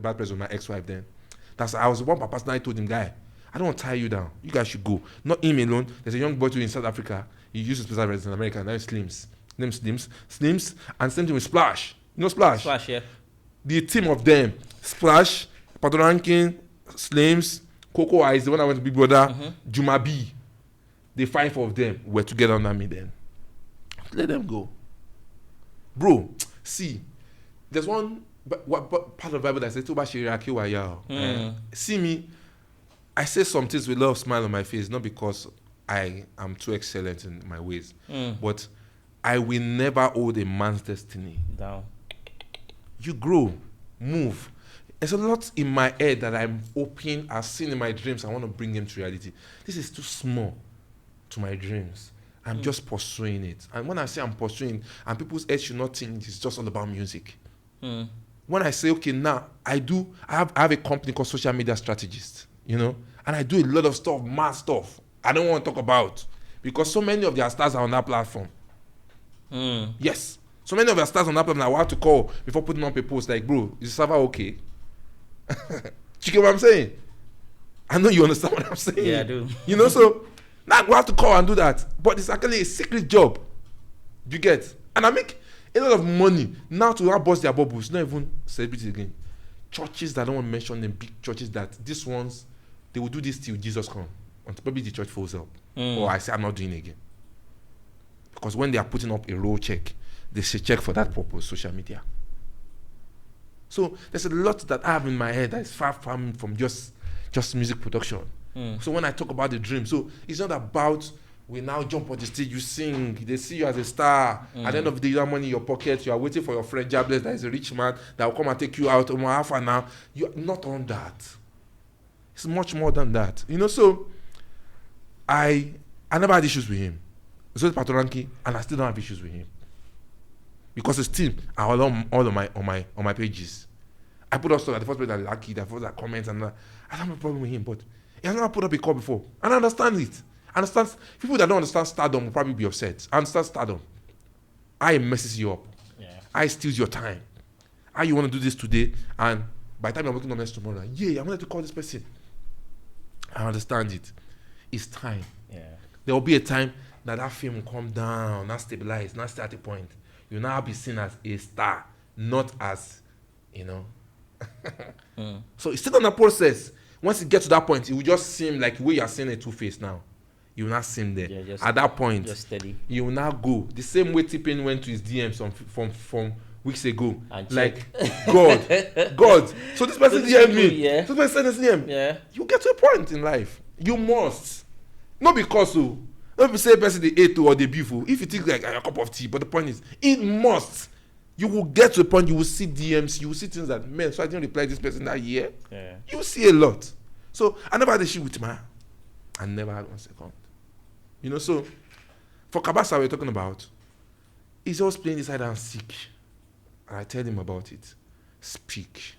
bad person with my ex-wife then. I was the one person I told him, guy, I don't want to tie you down. You guys should go. Not him alone. There's a young boy too in South Africa. He used to special residence in America. Now he's Slims. Slims, and same thing with Splash. You know Splash? Splash, yeah. The team of them, Splash, Patoranking, Slims, Coco Eyes, the one I went to Big Brother, Juma B. The 5 of them were together under me then. Let them go. Bro, see, there's one part of the Bible that says, Tuba Shiraki Waya. See me, I say some things with a lot of smile on my face, not because I am too excellent in my ways, but I will never hold a man's destiny down. You grow, move. There's a lot in my head that I'm hoping, I've seen in my dreams, I want to bring them to reality. This is too small to my dreams. I'm just pursuing it. And when I say I'm pursuing, and people's head should not think it's just all about music. When I say, okay, now I have a company called Social Media Strategist, you know, and I do a lot of stuff, mad stuff I don't want to talk about because so many of their stars are on that platform. Yes. So many of their stars on that platform I have to call before putting up a post like, bro, is the server okay? You get what I'm saying? I know you understand what I'm saying. Yeah, I do. You know, so now we have to call and do that. But it's actually a secret job. You get? And I make a lot of money now to have bust their bubbles. Not even celebrities again. Churches that I don't want to mention them, big churches that these ones, they will do this till Jesus comes. Until probably the church falls up. Or I say I'm not doing it again. Because when they are putting up a roll check, they say check for that purpose, social media. So there's a lot that I have in my head that is far from just music production. So when I talk about the dream, so it's not about we now jump on the stage, you sing, they see you as a star. At the end of the day, you have money in your pocket, you are waiting for your friend Jobless that is a rich man that will come and take you out half an hour. You're not on that. It's much more than that. You know, so I never had issues with him. So Patoranki, and I still don't have issues with him. Because his team are all on my pages. I put up stuff at the first place that lucky, the first that comments, and I don't have a problem with him, but he has never put up a call before. And I understand it. I understand people that don't understand Stardom will probably be upset. I understand Stardom. I messes you up. Yeah. I steals your time. How you want to do this today, and by the time you're working on this tomorrow, I wanted to call this person. I understand it. It's time. Yeah. There will be a time that film will come down, not stabilize, not stay at a point. You'll now be seen as a star, not as, you know. So it's still on the process. Once it gets to that point, it will just seem like the way you are seeing a two-face now. You will not see him there. Yeah, at that point, just steady. You will now go. The same way T-Pain went to his DMs from weeks ago. And like, God. So this person DM'd me. Yeah. So this person sent his DM. Yeah. You get to a point in life. You must. Not because of. Don't be say person they ate or they beautiful. If you think like a cup of tea, but the point is, it must. You will get to a point. You will see DMs. You will see things that man. So I didn't reply this person that year. Yeah. You will see a lot. So I never had a shit with Timaya. I never had 1 second. You know. So for Kabasa, we're talking about. He's always playing this hide and seek, and I tell him about it. Speak.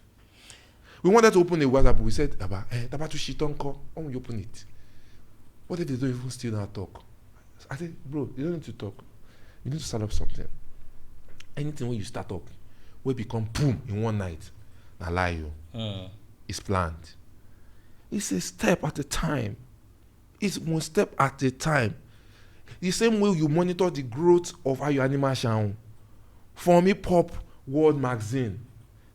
We wanted to open a WhatsApp. We said about to shit on call. Why don't you open it? What if they don't even still not talk? I said, bro, you don't need to talk. You need to start up something. Anything when you start up, will become boom in one night. I lie you. It's planned. It's a step at a time. It's one step at a time. The same way you monitor the growth of how your animal shall. From Hip Hop World Magazine.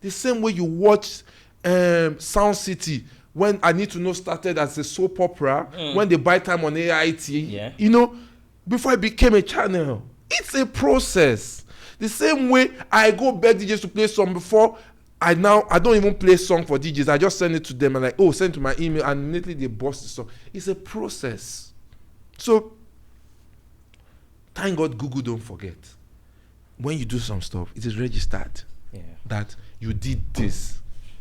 The same way you watch Sound City. When I Need to Know started as a soap opera, when they buy time on AIT, you know, before it became a channel. It's a process. The same way I go beg DJs to play song before, I don't even play song for DJs. I just send it to them and like, send it to my email, and immediately they bust the song. It's a process. So, thank God Google don't forget. When you do some stuff, it is registered that you did this.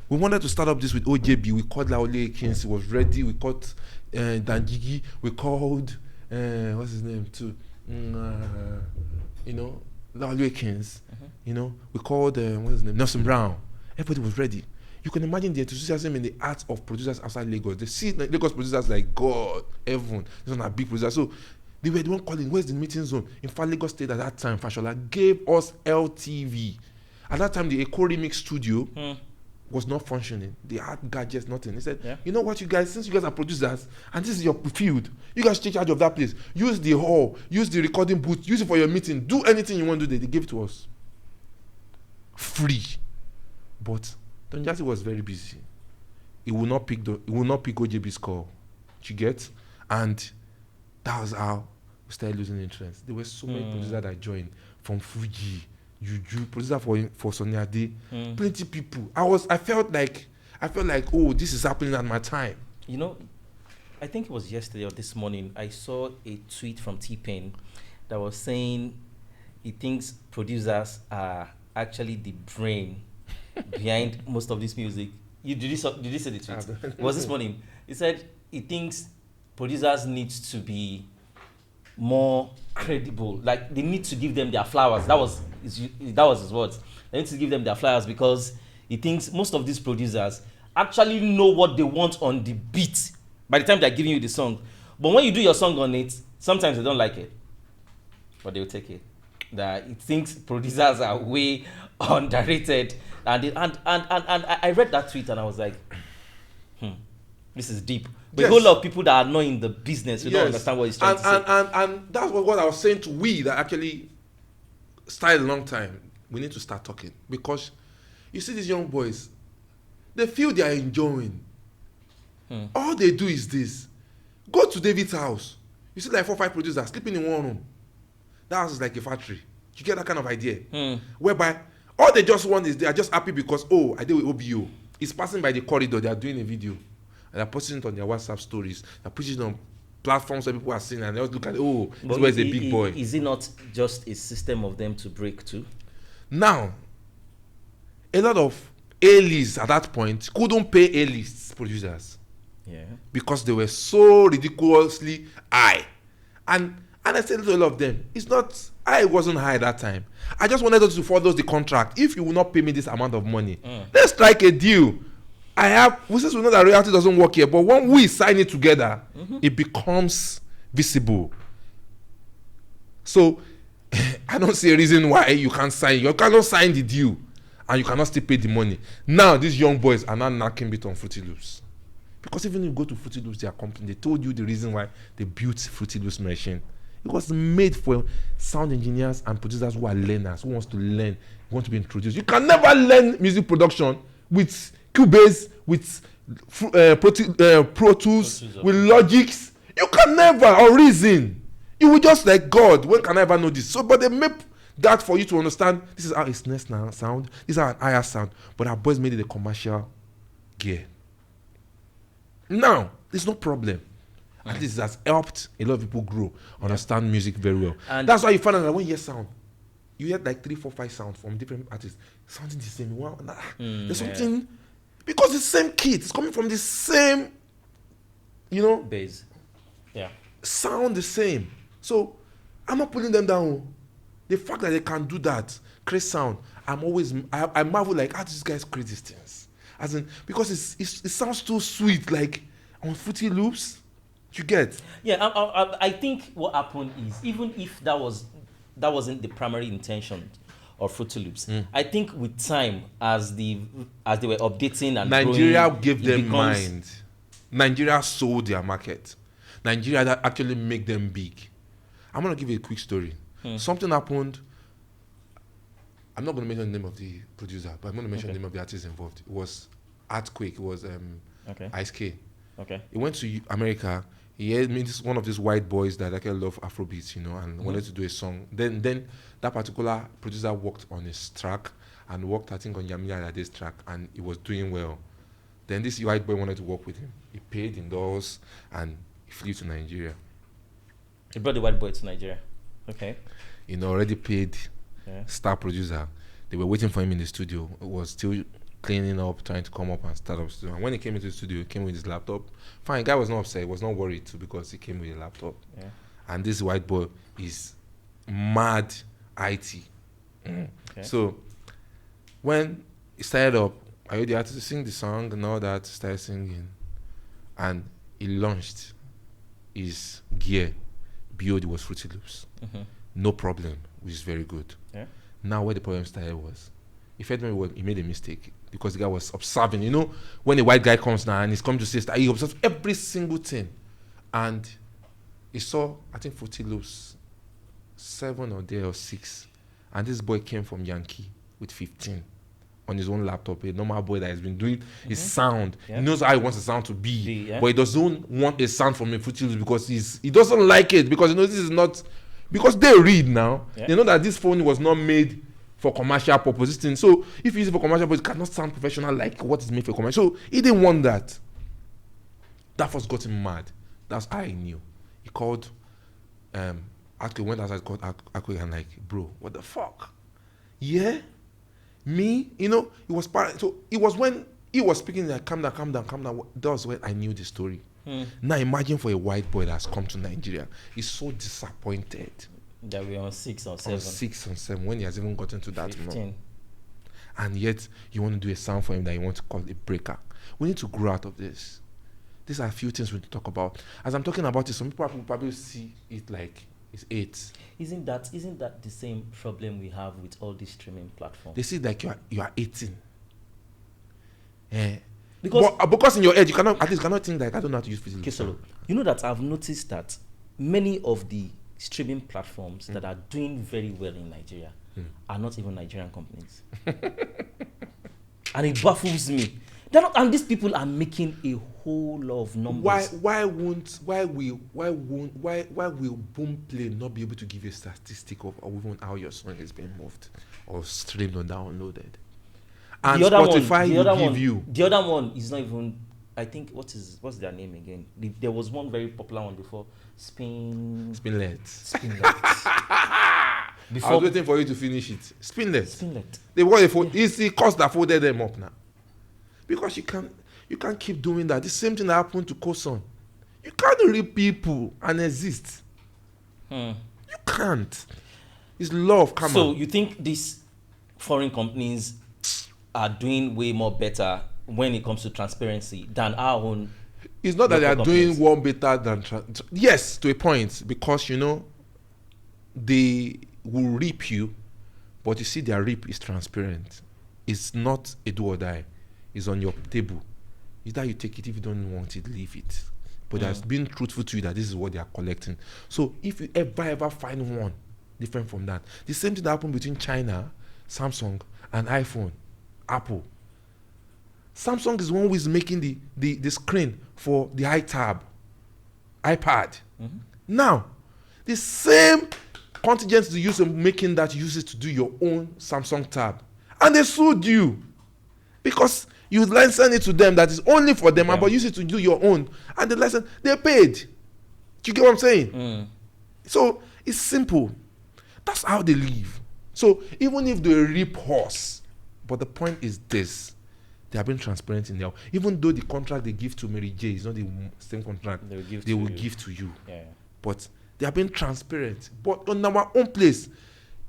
We wanted to start up this with OJB. We called Laole Kings. He was ready. We called Danjigi. We called, what's his name too? You know, Laole Kings. You know, we called, what's his name? Nelson Brown. Everybody was ready. You can imagine the enthusiasm in the art of producers outside Lagos. They see Lagos producers like God, heaven. These are big producers. So they were the one calling, where's the meeting zone? In fact, Lagos State at that time, Fashola gave us LTV. At that time, the Echo Remix Studio, was not functioning. They had gadgets, nothing. He said, Yeah. you know what, you guys, since you guys are producers and this is your field, you guys take charge of that place. Use the hall, use the recording booth, use it for your meeting, do anything you want to do. They gave it to us. Free. But Don Jazzy was very busy. He will not pick OJB's call. You get? And that was how we started losing interest. There were so many producers that joined from Fuji, Juju, producer for Sonny Ade, plenty people. I felt like, oh, this is happening at my time. You know, I think it was yesterday or this morning, I saw a tweet from T-Pain that was saying he thinks producers are actually the brain behind most of this music. Did you see the tweet? It was this morning. He said he thinks producers need to be more credible. Like, they need to give them their flowers. That was his words. They need to give them their flowers because he thinks most of these producers actually know what they want on the beat by the time they're giving you the song. But when you do your song on it, sometimes they don't like it, but they'll take it. That he thinks producers are way underrated, and I read that tweet and I was like, this is deep. But a whole lot of people that are not in the business who don't understand what he's trying to say. And that's what I was saying to we that actually started a long time. We need to start talking because you see these young boys, they feel they are enjoying. All they do is this: go to David's house. You see like 4 or 5 producers sleeping in one room. That house is like a factory. You get that kind of idea? Whereby all they just want is they are just happy because, oh, I did with OBO. It's passing by the corridor. They are doing a video. And they're posting it on their WhatsApp stories. They're pushing it on platforms where people are seeing and they just look at, oh, this boy is a big boy. Is it not just a system of them to break too? Now, a lot of A-lists at that point couldn't pay A-lists producers. Yeah. Because they were so ridiculously high. And I said to a lot of them, it's not, I wasn't high at that time. I just wanted us to follow the contract. If you will not pay me this amount of money, let's strike a deal. Since we know that royalty doesn't work here, but when we sign it together, it becomes visible. So, I don't see a reason why you can't sign. You cannot sign the deal, and you cannot still pay the money. Now, these young boys are now knocking it on Fruity Loops. Because even if you go to Fruity Loops, their company, they told you the reason why they built Fruity Loops machine. It was made for sound engineers and producers who are learners, who wants to learn, who want to be introduced. You can never learn music production with Cubase, with Pro Tools, with Logics. You can never, or Reason. You will just like, God, when can I ever know this? So, but they make that for you to understand, this is how it's next now sound, this is how an higher sound. But our boys made it a commercial gear. Now, there's no problem. And this has helped a lot of people grow, understand music very well. And that's why you find out that when you hear sound, you hear like 3, 4, 5 sounds from different artists. Sounding the same. Wow, there's something, because it's the same kit. It's coming from the same, base. Yeah. Sound the same. So, I'm not putting them down. The fact that they can do that, create sound, I marvel like, how do these guys create these things? As in, because it sounds too sweet, like on Fruity Loops. You get? Yeah, I think what happened is, even if that wasn't the primary intention of Fruity Loops, I think with time, as they were updating and Nigeria growing, gave them mind. Nigeria sold their market. Nigeria that actually make them big. I'm gonna give you a quick story. Something happened. I'm not gonna mention the name of the producer, but I'm gonna mention the name of the artist involved. It was Earthquake. It was Ice K. Okay. He went to America. He had one of these white boys that actually love Afrobeats, and wanted to do a song. Then that particular producer worked on his track and worked, I think, on Yami Alade's track, and he was doing well. Then this white boy wanted to work with him. He paid indoors and he flew to Nigeria. He brought the white boy to Nigeria. Okay. Already paid star producer. They were waiting for him in the studio. It was still cleaning up, trying to come up and start up studio. And when he came into the studio, he came with his laptop. Fine, guy was not upset. He was not worried too because he came with a laptop. Yeah. And this white boy is mad IT. Okay. So when he started up, I heard the artist sing the song and all that, started singing. And he launched his gear. BOD was Fruity Loops. No problem, which is very good. Yeah. Now where the problem started was, he felt maybe he made a mistake because the guy was observing. You know, when a white guy comes now and he's coming to say that, he observes every single thing. And he saw, I think, 40 loops, 7 or there or 6. And this boy came from Yankee with 15 on his own laptop. A normal boy that has been doing his sound. Yeah. He knows how he wants the sound to be. Yeah. But he doesn't want a sound from a 40 loops because he doesn't like it. Because he knows this is not... Because they read now. Yeah. They know that this phone was not made for commercial purposes. So if you use it for commercial purposes, it cannot sound professional like what is made for commercial. So he didn't want that. That first got him mad. That's how I knew. He called, Akwe went outside, called Akwe and like, bro, what the fuck? Yeah? Me? You know, it was so it was when he was speaking like, calm down. That was when I knew the story. Now imagine for a white boy that's come to Nigeria, he's so disappointed. That we're on 6 or 7. 6 or 7 when he has even gotten to that 15. no. And yet you want to do a sound for him that you want to call a breaker. We need to grow out of this. These are a few things we need to talk about. As I'm talking about it, some people will probably see it like it's 8. Isn't that the same problem we have with all these streaming platforms? They see like you are 18. Because in your head you cannot think like I don't know how to use physics. Kesolo, you know that I've noticed that many of the streaming platforms that are doing very well in Nigeria are not even Nigerian companies. And it baffles me. They're not, and these people are making a whole lot of numbers. Why will Boomplay not be able to give you a statistic of even how your song is being moved or streamed or downloaded? And the other Spotify the other one is not even. I think what's their name again? There was one very popular one before. Spinlet. I I was waiting for you to finish it. Spinlet. Spinlet. It's the cost that folded them up now. Because you can't keep doing that. The same thing that happened to Koson. You can't read people and exist. You can't. It's law of karma. So you think these foreign companies are doing way more better when it comes to transparency than our own? It's not that they are companies. doing one better than... yes, to a point. Because, they will reap you. But you see, their reap is transparent. It's not a do or die. It's on your table. Either you take it, if you don't want it, leave it. But that's being truthful to you that this is what they are collecting. So if you ever find one different from that, the same thing that happened between China, Samsung, and iPhone, Apple. Samsung is one who is making the screen for the iPad. Now, the same contingent you use in making that uses to do your own Samsung tab. And they sued you. Because you license it to them that is only for them, but use it to do your own. And the license, they paid. Do you get what I'm saying? So it's simple. That's how they live. So even if they reap horse, but the point is this: they have been transparent in there. Even though the contract they give to Mary J is not the same contract they will give to you. Yeah. But they have been transparent. But on our own place,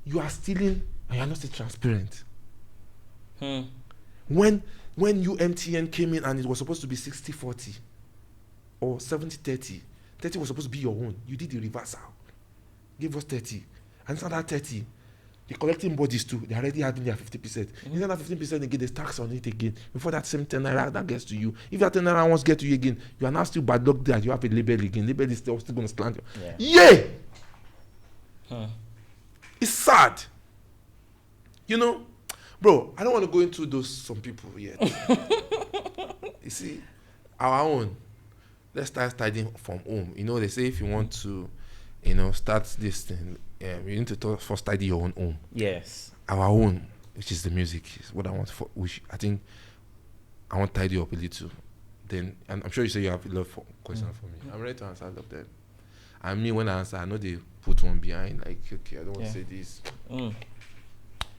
you are stealing and you are not still transparent. When UMTN came in and it was supposed to be 60-40 or 70-30, 30 was supposed to be your own. You did the reversal. Give us 30. And inside that 30, the collecting bodies too, they already having their 50%. Inside that 15% again, there's tax on it again. Before that same 10 naira that gets to you. If that 10 naira wants to get to you again, you are now still bad luck that you have a label again. Label is still going to slant you. Yeah! It's sad. Bro, I don't want to go into those some people yet. You see, our own. Let's start studying from home. They say if you want to, start this thing, you need to first study your own home. Yes. Our own, which is the music, is what I want for. Which I think I want to tidy up a little. Then, and I'm sure you say you have a lot of questions for me. I'm ready to answer all of them. And me, when I answer, I know they put one behind. Like, okay, I don't want to say this.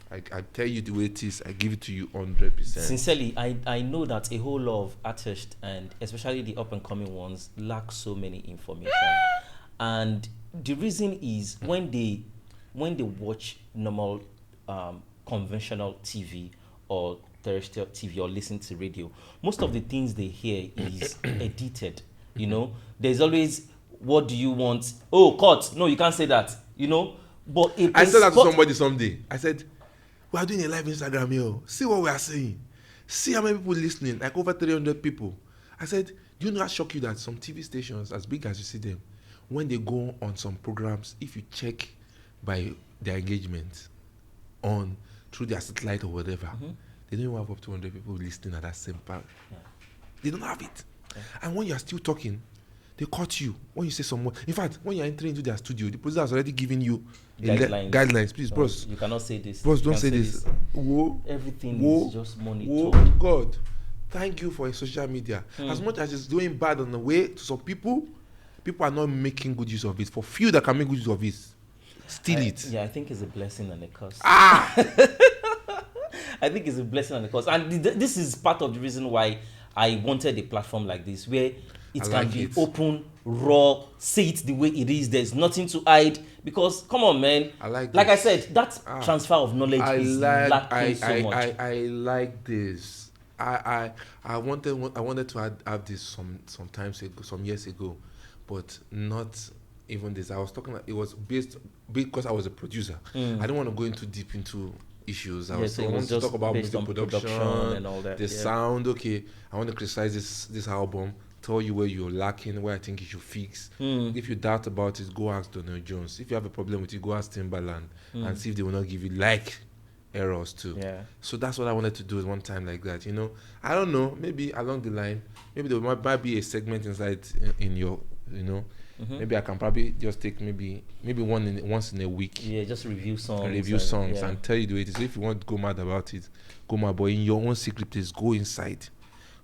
I tell you the way it is. I give it to you 100%. Sincerely, I know that a whole lot of artists, and especially the up and coming ones, lack so many information. And the reason is when they watch normal conventional TV or terrestrial TV or listen to radio, most of the things they hear is edited. There's always, what do you want? Oh, cut. No, you can't say that. But I said that to somebody someday. I said, We are doing a live Instagram here. See what we are saying. See how many people listening. Like over 300 people. I said, do you not shock you that some TV stations, as big as you see them, when they go on some programs, if you check by their engagement on through their satellite or whatever, they don't even have up to 100 people listening at that same part. Yeah. They don't have it. Yeah. And when you are still talking, they cut you when you say some more. In fact, when you're entering into their studio, the producer has already given you guidelines. Please, bros. You cannot say this. Bros, don't say this. Whoa. Everything is just monitored. Whoa, God. Thank you for social media. As much as it's doing bad on the way to some people are not making good use of it. For few that can make good use of it, steal it. Yeah, I think it's a blessing and a curse. I think it's a blessing and a curse. And this is part of the reason why I wanted a platform like this, where it can be open, raw, say it the way it is. There's nothing to hide. Because, come on, man. Like I said, that transfer of knowledge is lacking so much. I like this. I wanted to have this some years ago, but not even this. I was talking. It was based because I was a producer. I didn't want to go into deep into issues. I wanted to talk about music production and all that. The sound. Okay, I want to criticize this album. Tell you where you're lacking, where I think you should fix. If you doubt about it, go ask Donald Jones. If you have a problem with it, go ask Timbaland and see if they will not give you errors too. Yeah. So that's what I wanted to do at one time like that. You know, I don't know. Maybe along the line, maybe there might be a segment inside in your, you know. Maybe I can probably just take maybe once in a week. Yeah, just review songs. And tell you the way it is. So if you want to go mad about it, go mad. But in your own secret place, go inside.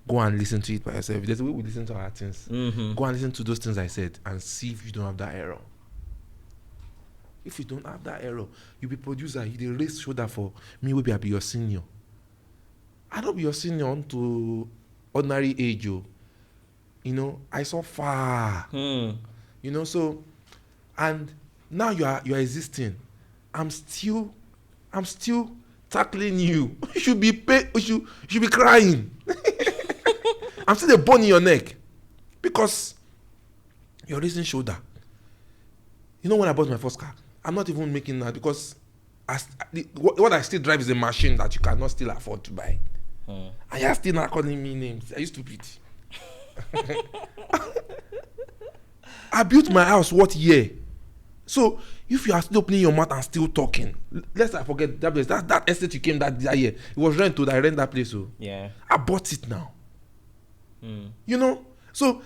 Go and listen to it by yourself. There's a way we listen to our things. Go and listen to those things I said and see if you don't have that error. If you don't have that error, you be producer, you dey raise shoulder for me, will be your senior. I don't be your senior onto ordinary age, you know, I saw far. You know, so and now you are existing. I'm still tackling you. You should be you should be crying. I'm still a bone in your neck because you're raising shoulder. You know, when I bought my first car, I'm not even making that because what I still drive is a machine that you cannot still afford to buy. And you're still not calling me names. Are you stupid? I built my house what year? So if you are still opening your mouth and still talking, let's not forget that place. That estate you came that year. It was rent to I rent that place. So yeah, I bought it now. You know, so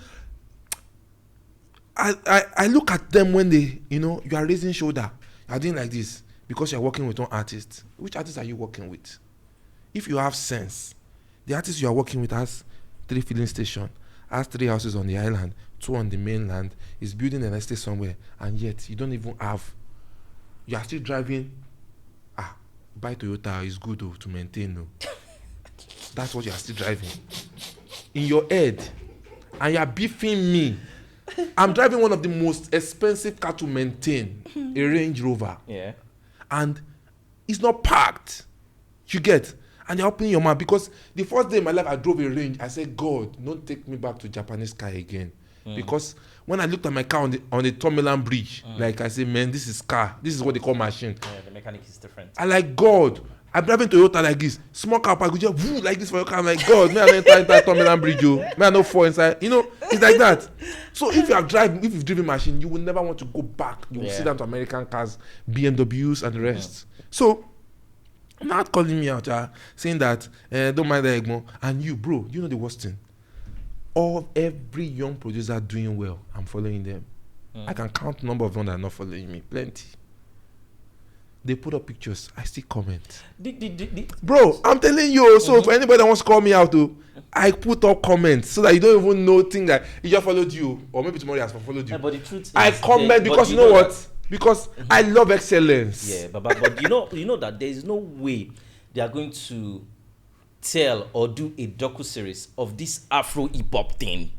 I look at them when they, you know, you are raising shoulder, you are doing like this because you are working with one artist. Which artist are you working with? If you have sense, the artist you are working with has 3 filling stations, has 3 houses on the island, 2 on the mainland, is building an estate somewhere, and yet you don't even have. You are still driving. Buy Toyota is good to maintain. No, that's what you are still driving in your head, and you are beefing me. I'm driving one of the most expensive car to maintain, a Range Rover. Yeah, and it's not parked. You get. And you're opening your mouth because the first day in my life I drove a Range. I said, God, don't take me back to Japanese car again. Because when I looked at my car on the Tomiland Bridge, like I said, man, this is car. This is what they call machine. Yeah, the mechanic is different. I like, God, I'm driving Toyota like this. Small car park, just woo, like this for your car. I'm like, God, may I not enter Tomiland Bridge, yo. May I not fall inside. You know, it's like that. So if you've driven machine, you will never want to go back. You will sit down to American cars, BMWs and the rest. So not calling me out, saying that don't mind the Egmo. And you, bro, you know the worst thing. Every young producer doing well, I'm following them. I can count the number of them that are not following me. Plenty. They put up pictures. I still comment. Bro, I'm telling you. So for anybody that wants to call me out, I put up comments so that you don't even know things that he just followed you, or maybe tomorrow he has followed you. Yeah, but the truth is, I comment because you know what? Because I love excellence. Yeah, but you know that there is no way they are going to tell or do a docu-series of this Afro hip hop thing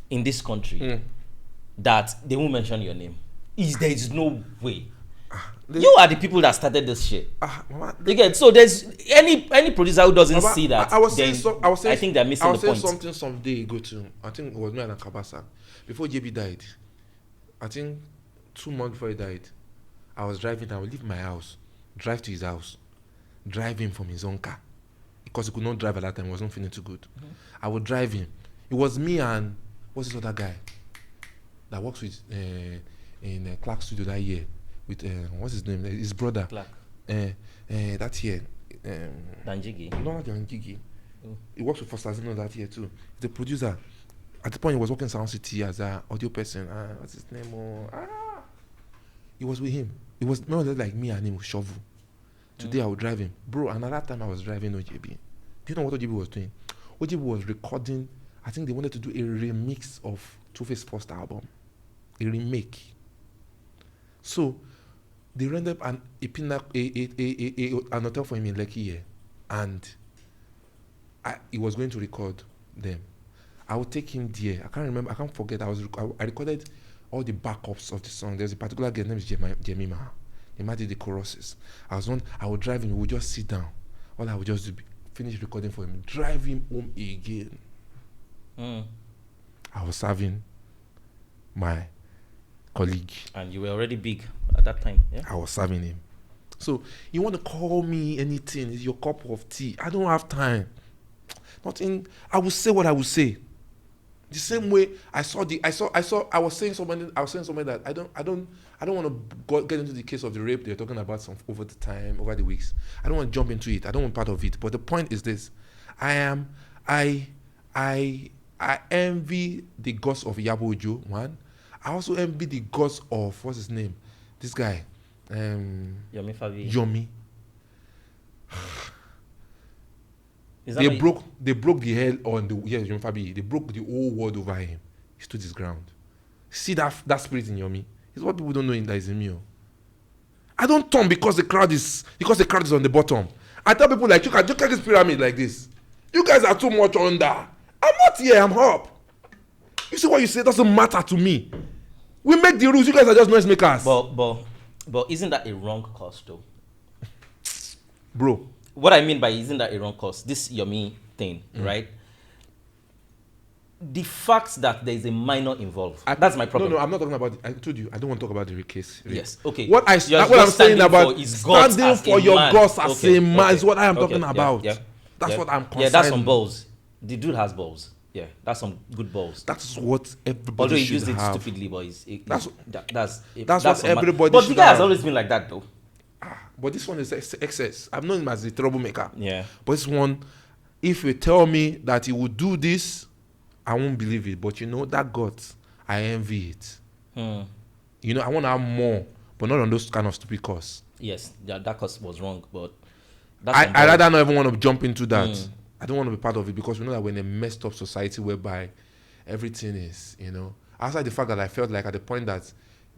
in this country that they won't mention your name. There is no way. You are the people that started this shit. Again, so there's any producer who doesn't see that. I think they're missing the point. I was saying something some day ago too. I think it was me and Kabasa. Before JB died, I think 2 months before he died, I was driving. I would leave my house, drive to his house, drive him from his own car because he could not drive at that time. He wasn't feeling too good. I would drive him. It was me and what's this other guy that works with in Clark Studio that year with what's his name? His brother. Clark. That year. Danjigi. Not Danjigi. He works with Fostazino that year too. He's the producer. At the point he was working Sound City as an audio person. What's his name? It was with him. It was more like me and him shovel. Today I would drive him. Bro, another time I was driving OJB. Do you know what OJB was doing? OJB was recording, I think they wanted to do a remix of Two-Face's first album. A remake. So they rendered an hotel for him in Lekki here. And he was going to record them. I would take him there. I can't remember. I can't forget. I recorded all the backups of the song. There's a particular girl named Jemima. Jemima did the choruses. I would drive him. We would just sit down. All I would just do, finish recording for him, drive him home again. I was serving my colleague. And you were already big at that time, yeah? I was serving him. So you want to call me anything? It's your cup of tea. I don't have time. Nothing. I will say what I will say. The same way I was saying something that I don't want to get into the case of the rape they're talking about over the weeks. I don't want to jump into it. I don't want part of it. But the point is this: I envy the guts of Iyabo Ojo. One, I also envy the guts of what's his name, this guy, Yomi Fabi. Yomi. They broke the hell on the Yomi Fabi. They broke the whole world over him. He stood his ground. See that spirit in Yomi. It's what people don't know in that is in me. I don't turn because the crowd is on the bottom. I tell people like, you can this pyramid like this. You guys are too much under. I'm not here. I'm up. You see what you say doesn't matter to me. We make the rules. You guys are just noise makers. But isn't that a wrong cause though? Bro. What I mean by isn't that a wrong cause? This Yomi thing, right? The fact that there is a minor involved. That's my problem. No, I'm not talking about it. I told you, I don't want to talk about the rape case. Yes, okay. What I'm saying about standing for your guts as a man is what I am talking about. Yeah. That's what I'm concerned. Yeah, that's some balls. The dude has balls. Yeah, that's some good balls. That's what everybody Although he should used it have. stupidly, but that's what everybody But should the guy has have. always been like that, though. But this one is excess. I've known him as a troublemaker. Yeah. But this one, if you tell me that he would do this, I won't believe it. But you know, that guts, I envy it. You know, I want to have more, but not on those kind of stupid costs. Yes, that cost was wrong, but I rather not even want to jump into that. I don't want to be part of it because we know that we're in a messed up society whereby everything is, you know. Outside the fact that I felt like at the point that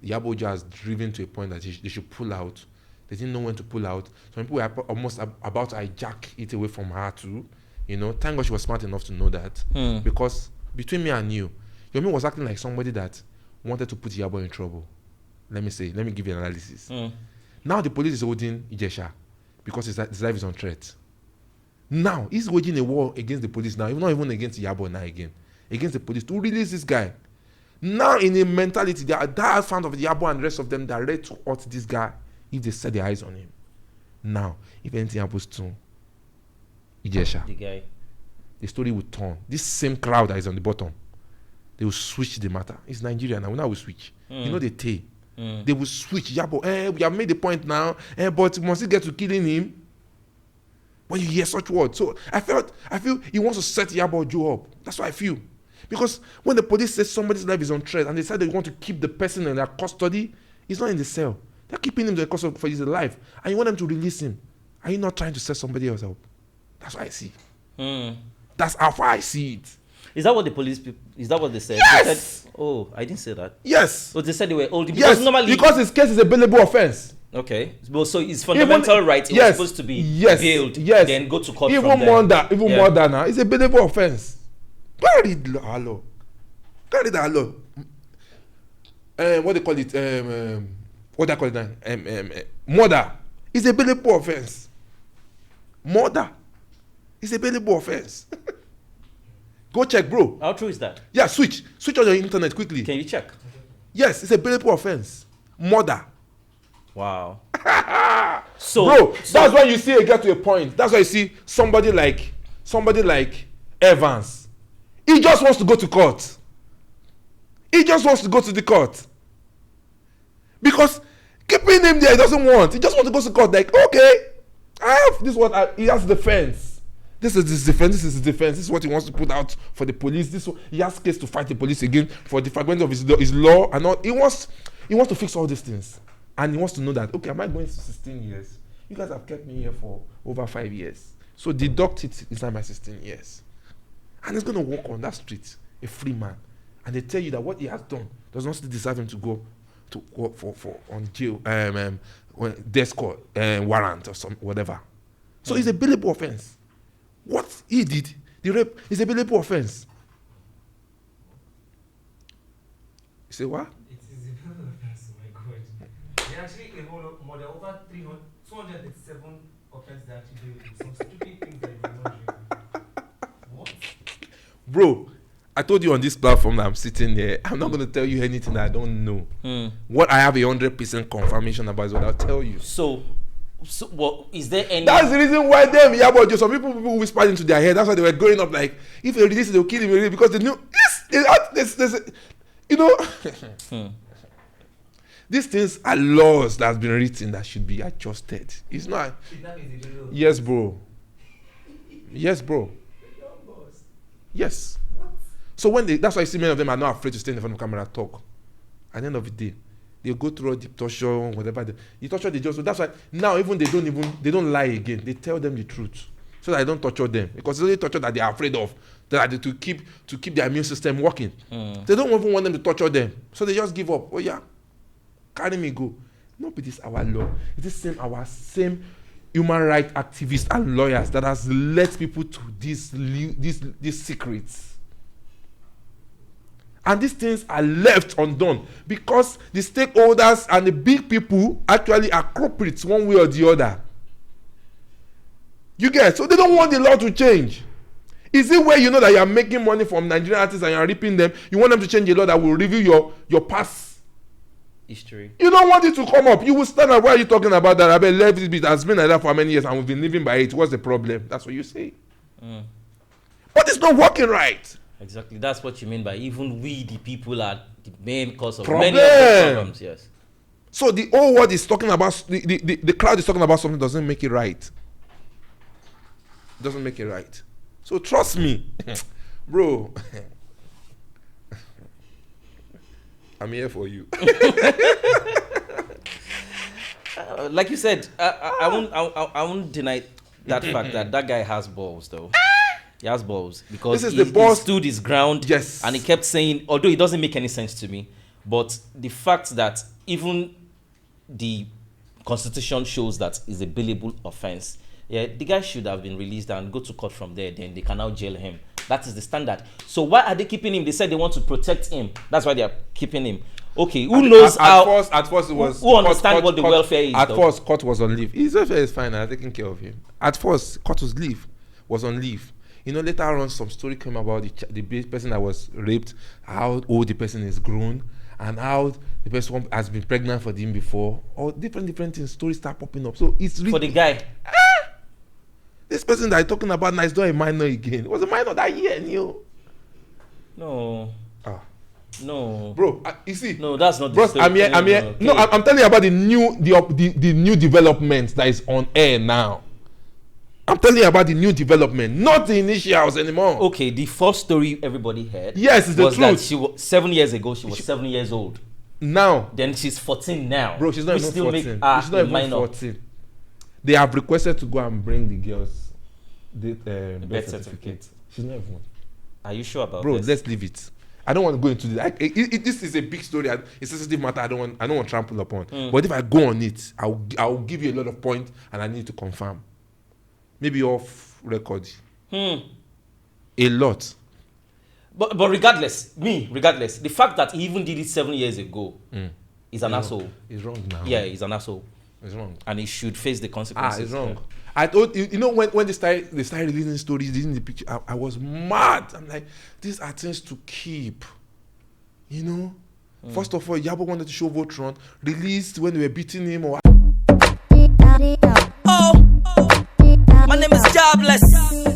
Iyabo Ojo has driven to a point that they should pull out, they didn't know when to pull out. Some people were almost about to hijack it away from her too. You know, thank God she was smart enough to know that. Because between me and you, Yomi was acting like somebody that wanted to put Iyabo in trouble. Let me give you an analysis. Now the police is holding Ijesha because his life is on threat. Now he's waging a war against the police now, not even against Iyabo now again, against the police to release this guy. Now in a mentality, they are that fan of Iyabo and the rest of them that are ready to hurt this guy if they set their eyes on him. Now, if anything happens to Ijesha, the guy, the story will turn. This same crowd that is on the bottom, they will switch the matter. It's Nigeria now. Now we switch. You know they They will switch. Iyabo, we have made the point now. But must it get to killing him? When you hear such words, so I feel he wants to set Iyabo Ojo up. That's what I feel, because when the police says somebody's life is on threat and they say they want to keep the person in their custody, he's not in the cell. They're keeping him in the custody for his life, and you want them to release him. Are you not trying to set somebody else up? That's what I see. That's how far I see it. Is that what the police people? Is that what they said? Yes. They said, oh, I didn't say that. Yes. But they said they were holding. Yes. Because his case is a bailable offense. Okay. Well, so it's fundamental right. It was supposed to be bailed. Yes. Then go to court even from there. More than now. It's a bailable offense. Go read our law. What they call it? What they call it now? Murder. It's a bailable offense. Murder. It's a bailable offense. Go check, bro. How true is that? Yeah, switch on your internet quickly. Can you check? Yes, it's a bailable offense. Murder. Wow. Bro, that's why you see it get to a point. That's why you see somebody like Evans. He just wants to go to court. He just wants to go to the court. Because keeping him there, he doesn't want. He just wants to go to court. Like, okay, I have this he has defense. This is his defense. This is his defense. This is what he wants to put out for the police. He has case to fight the police again for the fragment of his law and all. He wants to fix all these things. And he wants to know that, okay, am I going to 16 years? You guys have kept me here for over 5 years. So deduct it inside my 16 years. And he's going to walk on that street, a free man. And they tell you that what he has done does not still deserve him to go to court for on jail, desk warrant or whatever. So it's a billable offense. What he did, the rape, is a billable offense. You say what? It is a billable offense, oh my God. There are actually a whole lot more. There are over 237 offenses that actually do some stupid things that you not do. What? Bro, I told you on this platform that I'm sitting there, I'm not going to tell you anything that I don't know. What I have 100% confirmation about is what I'll tell you. So what is there any? That's the reason why some people whispered into their head. That's why they were growing up like, if they release it, they'll kill him because they knew these things are laws that have been written that should be adjusted. It's not. Yes, bro. Yes, bro. Yes. What? So that's why I see many of them are not afraid to stand in front of the camera and talk. At the end of the day, they go through all the torture, whatever. The torture they just. That's why now even they don't lie again. They tell them the truth so that I don't torture them, because it's only torture that they are afraid of, that to keep their immune system working. They don't even want them to torture them, so they just give up. Oh yeah, carry me go. No, but this our law. It is our same human rights activists and lawyers that has led people to these secrets. And these things are left undone because the stakeholders and the big people actually are culprits one way or the other. You get? So they don't want the law to change. Is it where you know that you are making money from Nigerian artists and you are reaping them? You want them to change the law that will reveal your past history. You don't want it to come up. You will stand up. Why are you talking about that? I bet left this bit has been like that for many years and we've been living by it. What's the problem? That's what you say. But it's not working right. Exactly. That's what you mean by even we, the people, are the main cause of many of the problems. Yes. So the whole world is talking about, the crowd is talking about something that doesn't make it right. Doesn't make it right. So trust me, bro. I'm here for you. Like you said, I won't deny that fact that guy has balls, though. He has balls because he stood his ground. Yes. And he kept saying, although it doesn't make any sense to me, but the fact that even the Constitution shows that is a billable offense. Yeah, the guy should have been released and go to court from there. Then they can now jail him. That is the standard. So why are they keeping him? They said they want to protect him. That's why they are keeping him. Okay, who knows how? At first it was. Who understand what the welfare is? At first, court was on leave. His welfare is fine. I'm taking care of him. At first, court was on leave. Later on, some story came about the person that was raped, how old the person is grown, and how the person has been pregnant for him before. All different things. Stories start popping up. So it's really, for the guy. This person that I'm talking about now is not a minor again. It was a minor that year, No. No. Bro, you see. No, that's not the bro, story. I'm here. Okay. No, I'm telling you about the new development that is on air now. I'm telling you about the new development, not the initials anymore. Okay, the first story everybody heard. Yes, it's the truth. That she was 7 years ago. She was 7 years old. Now. Then she's 14 now. Bro, she's not even 14. She's not even 14. They have requested to go and bring the girls the birth certificate. She's not even. Are you sure about this? Bro, let's leave it. I don't want to go into this. This is a big story. It's a sensitive matter. I don't want to trample upon. But if I go on it, I'll give you a lot of points, and I need to confirm. Maybe off record. A lot. But regardless, the fact that he even did it 7 years ago is an asshole. He's wrong now. Yeah, he's an asshole. It's wrong. And he should face the consequences. It's wrong. Yeah. I thought, when they started releasing stories, releasing the picture, I was mad. I'm like, these are things to keep. First of all, Yabo wanted to show Voltron, released when they were beating him or Oh, my name is Jobless.